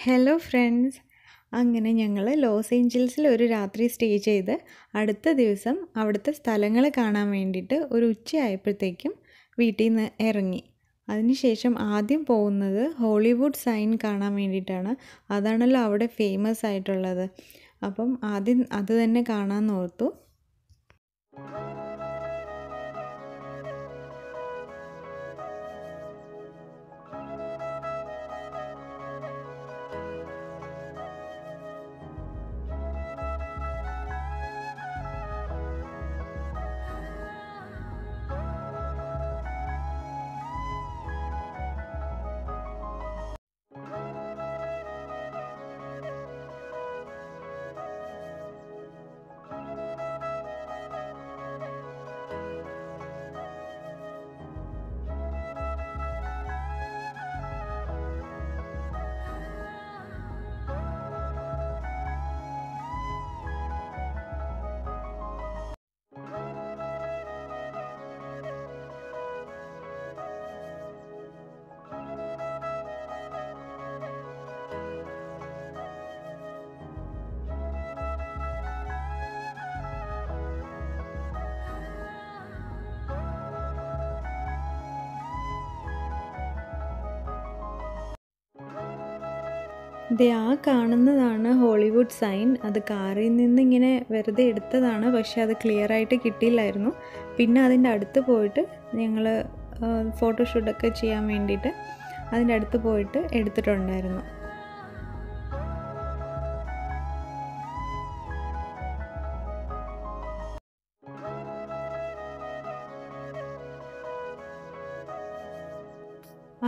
Hello friends, അങ്ങനെ ഞങ്ങൾ loss ഏഞ്ചൽസിൽ ഒരു രാത്രി സ്റ്റേ ചെയ്ത് അടുത്ത ദിവസം അവിടുത്തെ സ്ഥലങ്ങൾ കാണാൻ വേണ്ടിയിട്ട് ഒരു ഉച്ചയായപ്പോഴത്തേക്കും വീട്ടിൽ നിന്ന് ഇറങ്ങി. അതിനുശേഷം ആദ്യം പോകുന്നത് ഹോളിവുഡ് സൈൻ കാണാൻ വേണ്ടിയിട്ടാണ്. അതാണല്ലോ അവിടെ ഫേമസ് ആയിട്ടുള്ളത്. അപ്പം ആദ്യം അത് തന്നെ കാണാമെന്ന് ഓർത്തു. ദേ ആ കാണുന്നതാണ് ഹോളിവുഡ് സൈൻ. അത് കാറിൽ നിന്ന് ഇങ്ങനെ വെറുതെ എടുത്തതാണ്, പക്ഷെ അത് ക്ലിയർ ആയിട്ട് കിട്ടിയില്ലായിരുന്നു. പിന്നെ അതിൻ്റെ അടുത്ത് പോയിട്ട് ഞങ്ങൾ ഫോട്ടോഷൂട്ടൊക്കെ ചെയ്യാൻ വേണ്ടിയിട്ട് അതിൻ്റെ അടുത്ത് പോയിട്ട് എടുത്തിട്ടുണ്ടായിരുന്നു.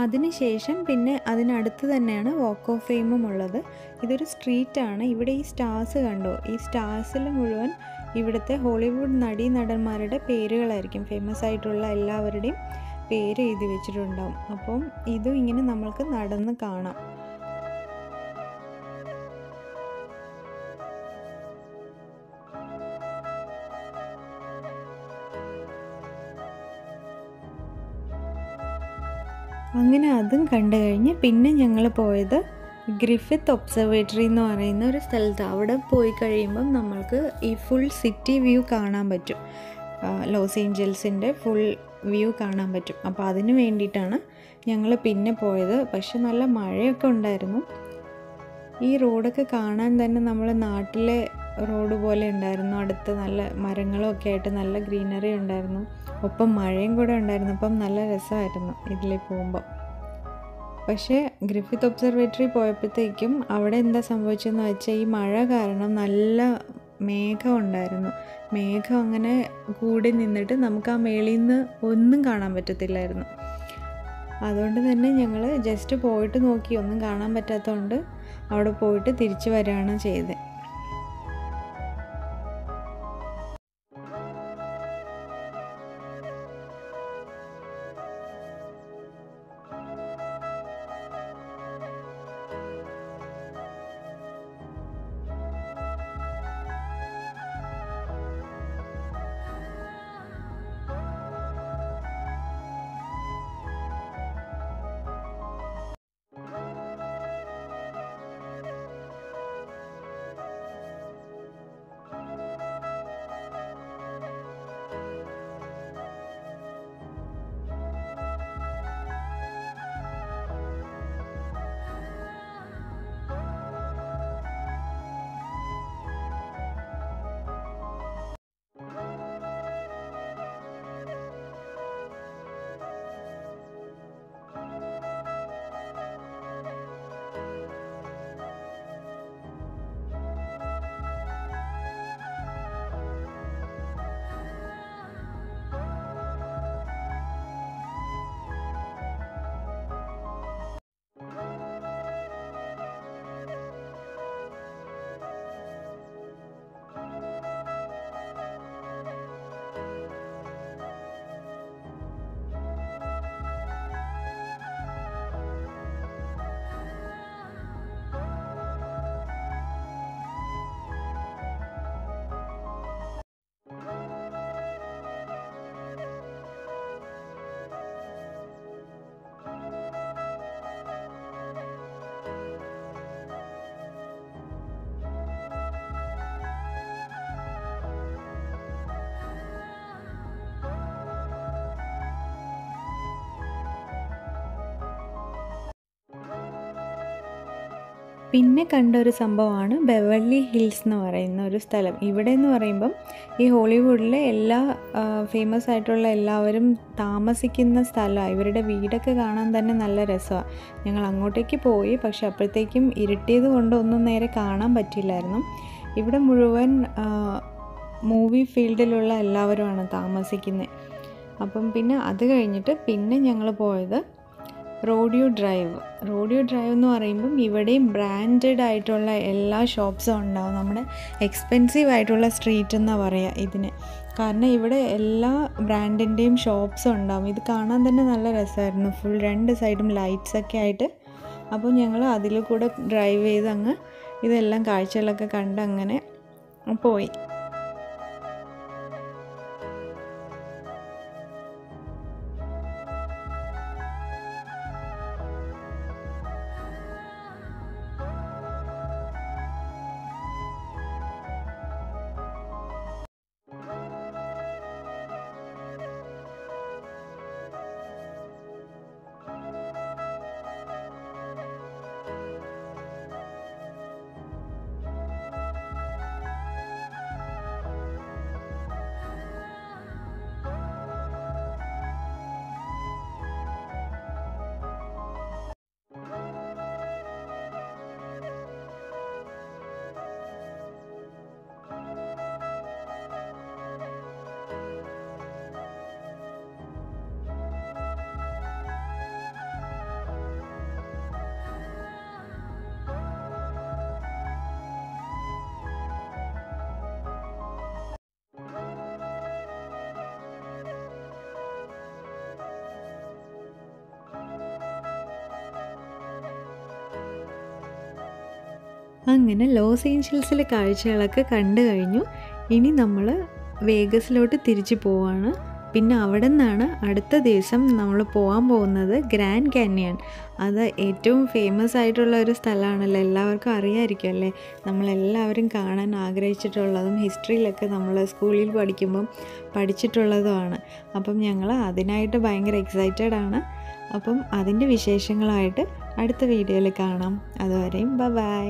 അതിനുശേഷം പിന്നെ അതിനടുത്ത് തന്നെയാണ് വാക്ക് ഓഫ് ഫെയിമും ഉള്ളത്. ഇതൊരു സ്ട്രീറ്റാണ്. ഇവിടെ ഈ സ്റ്റാർസ് കണ്ടോ? ഈ സ്റ്റാർസിൽ മുഴുവൻ ഇവിടുത്തെ ഹോളിവുഡ് നടീനടന്മാരുടെ പേരുകളായിരിക്കും. ഫേമസ് ആയിട്ടുള്ള എല്ലാവരുടെയും പേര് എഴുതി വെച്ചിട്ടുണ്ടാവും. അപ്പം ഇതും ഇങ്ങനെ നമ്മൾക്ക് നടന്ന് കാണാം. അങ്ങനെ അതും കണ്ടു കഴിഞ്ഞ് പിന്നെ ഞങ്ങൾ പോയത് ഗ്രിഫിത്ത് ഒബ്സർവേറ്ററി എന്ന് പറയുന്ന ഒരു സ്ഥലത്ത്. അവിടെ പോയി കഴിയുമ്പം നമ്മൾക്ക് ഈ ഫുൾ സിറ്റി വ്യൂ കാണാൻ പറ്റും. ലോസ് ഏഞ്ചൽസിൻ്റെ ഫുൾ വ്യൂ കാണാൻ പറ്റും. അപ്പോൾ അതിന് വേണ്ടിയിട്ടാണ് ഞങ്ങൾ പിന്നെ പോയത്. പക്ഷെ നല്ല മഴയൊക്കെ ഉണ്ടായിരുന്നു. ഈ റോഡൊക്കെ കാണാൻ തന്നെ നമ്മൾ നാട്ടിലെ റോഡ് പോലെ ഉണ്ടായിരുന്നു. അടുത്ത് നല്ല മരങ്ങളും ഒക്കെ ആയിട്ട് നല്ല ഗ്രീനറി ഉണ്ടായിരുന്നു. ഒപ്പം മഴയും കൂടെ ഉണ്ടായിരുന്നു. അപ്പം നല്ല രസമായിരുന്നു ഇതിൽ പോകുമ്പോൾ. പക്ഷേ ഗ്രിഫിത്ത് ഒബ്സർവേറ്ററി പോയപ്പോഴത്തേക്കും അവിടെ എന്താ സംഭവിച്ചതെന്ന് വെച്ചാൽ ഈ മഴ കാരണം നല്ല മേഘം ഉണ്ടായിരുന്നു. മേഘം അങ്ങനെ കൂടി നിന്നിട്ട് നമുക്ക് ആ മേളിൽ നിന്ന് ഒന്നും കാണാൻ പറ്റത്തില്ലായിരുന്നു. അതുകൊണ്ട് തന്നെ ഞങ്ങൾ ജസ്റ്റ് പോയിട്ട് നോക്കി, ഒന്നും കാണാൻ പറ്റാത്തതുകൊണ്ട് അവിടെ പോയിട്ട് തിരിച്ചു വരികയാണ് ചെയ്തത്. പിന്നെ കണ്ട ഒരു സംഭവമാണ് ബെവർലി ഹിൽസ് എന്ന് പറയുന്ന ഒരു സ്ഥലം. ഇവിടെ എന്ന് പറയുമ്പം ഈ ഹോളിവുഡിലെ എല്ലാ ഫേമസ് ആയിട്ടുള്ള എല്ലാവരും താമസിക്കുന്ന സ്ഥലമാണ്. ഇവരുടെ വീടൊക്കെ കാണാൻ തന്നെ നല്ല രസമാണ്. ഞങ്ങൾ അങ്ങോട്ടേക്ക് പോയി, പക്ഷെ അപ്പോഴത്തേക്കും ഇരുട്ടിയത് കൊണ്ട് ഒന്നും നേരെ കാണാൻ പറ്റില്ലായിരുന്നു. ഇവിടെ മുഴുവൻ മൂവി ഫീൽഡിലുള്ള എല്ലാവരുമാണ് താമസിക്കുന്നത്. അപ്പം പിന്നെ അത് കഴിഞ്ഞിട്ട് പിന്നെ ഞങ്ങൾ പോയത് റോഡിയോ ഡ്രൈവ് എന്ന് പറയുമ്പം ഇവിടെയും ബ്രാൻഡഡ് ആയിട്ടുള്ള എല്ലാ ഷോപ്സും ഉണ്ടാവും. നമ്മുടെ എക്സ്പെൻസീവ് ആയിട്ടുള്ള സ്ട്രീറ്റ് എന്നാണ് പറയുക ഇതിന്. കാരണം ഇവിടെ എല്ലാ ബ്രാൻഡിൻ്റെയും ഷോപ്സും ഉണ്ടാവും. ഇത് കാണാൻ തന്നെ നല്ല രസമായിരുന്നു. ഫുൾ 2 സൈഡും ലൈറ്റ്സൊക്കെ ആയിട്ട്. അപ്പോൾ ഞങ്ങൾ അതിൽ കൂടെ ഡ്രൈവ് ചെയ്ത് അങ്ങ് ഇതെല്ലാം കാഴ്ചകളൊക്കെ കണ്ട് അങ്ങനെ പോയി. അങ്ങനെ ലോസ് ഏഞ്ചൽസിലെ കാഴ്ചകളൊക്കെ കണ്ടു കഴിഞ്ഞു. ഇനി നമ്മൾ വേഗസിലോട്ട് തിരിച്ചു പോവാണ്. പിന്നെ അവിടെ നിന്നാണ് അടുത്ത ദിവസം നമ്മൾ പോകാൻ പോകുന്നത് ഗ്രാൻഡ് കാന്യൺ. അത് ഏറ്റവും ഫേമസ് ആയിട്ടുള്ള ഒരു സ്ഥലമാണല്ലോ, എല്ലാവർക്കും അറിയാമായിരിക്കും അല്ലേ. നമ്മളെല്ലാവരും കാണാൻ ആഗ്രഹിച്ചിട്ടുള്ളതും ഹിസ്റ്ററിയിലൊക്കെ നമ്മൾ സ്കൂളിൽ പഠിക്കുമ്പം പഠിച്ചിട്ടുള്ളതുമാണ്. അപ്പം ഞങ്ങൾ അതിനായിട്ട് ഭയങ്കര എക്സൈറ്റഡ് ആണ്. അപ്പം അതിൻ്റെ വിശേഷങ്ങളായിട്ട് അടുത്ത വീഡിയോയിൽ കാണാം. അതുവരെയും ബൈ.